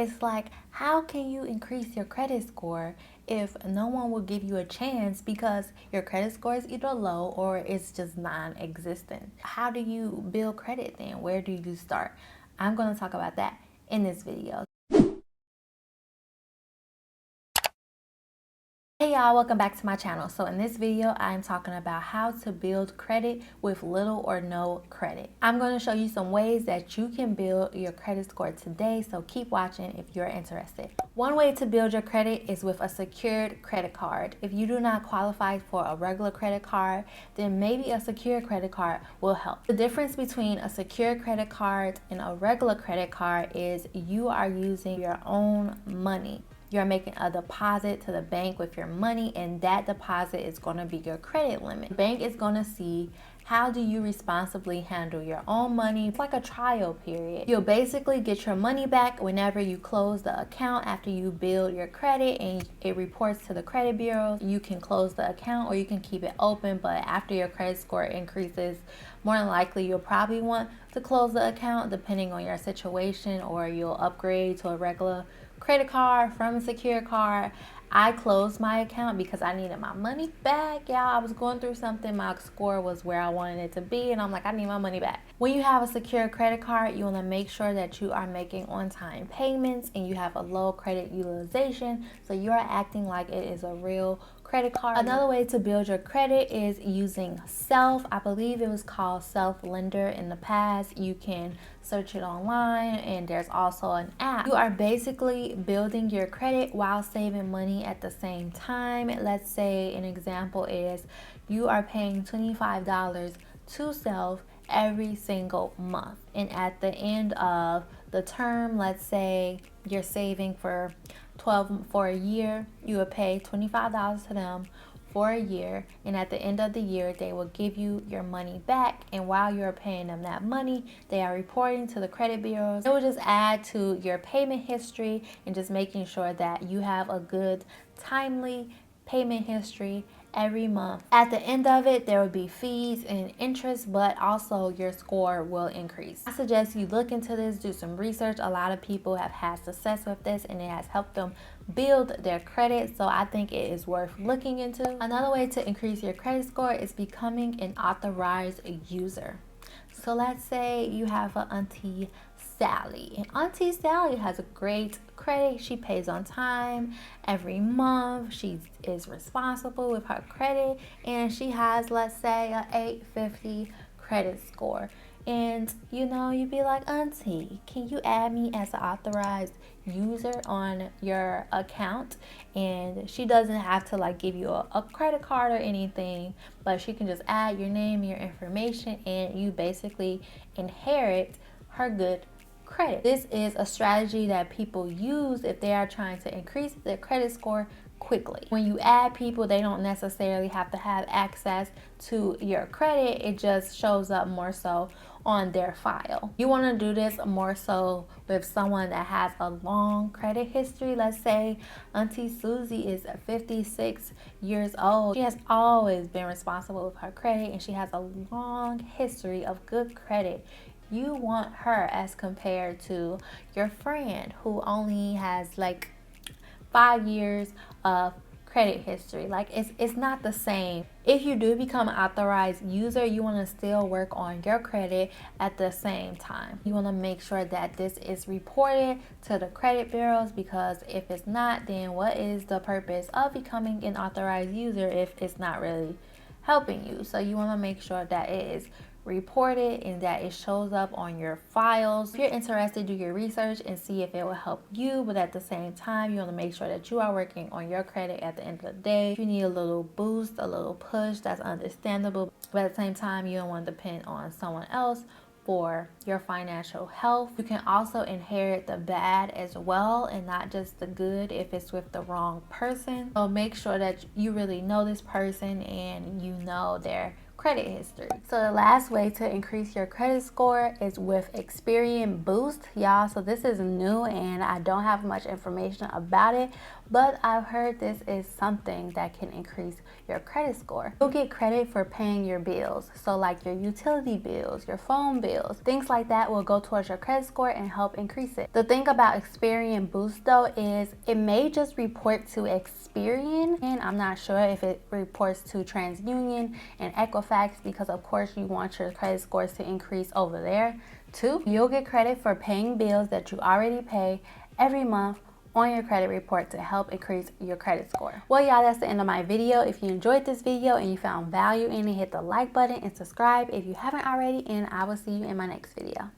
It's like, how can you increase your credit score if no one will give you a chance because your credit score is either low or it's just non-existent? How do you build credit then? Where do you start? I'm going to talk about that in this video. Hey y'all, welcome back to my channel. So in this video, I'm talking about how to build credit with little or no credit. I'm going to show you some ways that you can build your credit score today, so keep watching if you're interested. One way to build your credit is with a secured credit card. If you do not qualify for a regular credit card, then maybe a secure credit card will help. The difference between a secure credit card and a regular credit card is you are using your own money. You're making a deposit to the bank with your money, and that deposit is going to be your credit limit. The bank is going to see how do you responsibly handle your own money. It's like a trial period. You'll basically get your money back whenever you close the account after you build your credit and it reports to the credit bureau. You can close the account or you can keep it open, but after your credit score increases, more than likely you'll probably want to close the account depending on your situation, or you'll upgrade to a regular credit card from a secure card. I closed my account because I needed my money back, y'all. I was going through something. My score was where I wanted it to be, and I'm like, I need my money back. When you have a secure credit card, you want to make sure that you are making on-time payments and you have a low credit utilization, so you are acting like it is a real credit card. Another way to build your credit is using Self. I believe it was called Self Lender in the past. You can search it online, and there's also an app. You are basically building your credit while saving money at the same time. Let's say an example is you are paying $25 to Self every single month, and at the end of the term, let's say you're saving for a year, you would pay $25 to them for a year, and at the end of the year they will give you your money back, and while you're paying them that money, they are reporting to the credit bureaus. It will just add to your payment history and just making sure that you have a good, timely payment history every month. At the end of it, there will be fees and interest, but also your score will increase. I suggest you look into this, do some research. A lot of people have had success with this and it has helped them build their credit, so I think it is worth looking into. Another way to increase your credit score is becoming an authorized user. So let's say you have an Auntie Sally, and Auntie Sally has a great credit. She pays on time every month. She is responsible with her credit, and she has, let's say, a 850 credit score. And you'd be like, Auntie, can you add me as an authorized user on your account? And she doesn't have to like give you a credit card or anything, but she can just add your name, your information, and you basically inherit her good credit. This is a strategy that people use if they are trying to increase their credit score quickly. When you add people, they don't necessarily have to have access to your credit. It just shows up more so on their file. You want to do this more so with someone that has a long credit history. Let's say Auntie Susie is 56 years old. She has always been responsible with her credit, and she has a long history of good credit. You want her as compared to your friend who only has like 5 years of credit history. Like it's not the same. If you do become an authorized user, you want to still work on your credit at the same time. You want to make sure that this is reported to the credit bureaus, because if it's not, then what is the purpose of becoming an authorized user if it's not really helping you? So you want to make sure that it is reported and that it shows up on your files. If you're interested, do your research and see if it will help you, but at the same time, you want to make sure that you are working on your credit at the end of the day. If you need a little boost, a little push, that's understandable, but at the same time, you don't want to depend on someone else for your financial health. You can also inherit the bad as well, and not just the good if it's with the wrong person. So make sure that you really know this person and you know their credit history. So the last way to increase your credit score is with Experian Boost, y'all. So this is new and I don't have much information about it, but I've heard this is something that can increase your credit score. You'll get credit for paying your bills. So like your utility bills, your phone bills, things like that will go towards your credit score and help increase it. The thing about Experian Boost though is it may just report to Experian, and I'm not sure if it reports to TransUnion and Equifax, because of course you want your credit scores to increase over there too. You'll get credit for paying bills that you already pay every month on your credit report to help increase your credit score. Well, y'all, that's the end of my video. If you enjoyed this video and you found value in it, hit the like button and subscribe if you haven't already, and I will see you in my next video.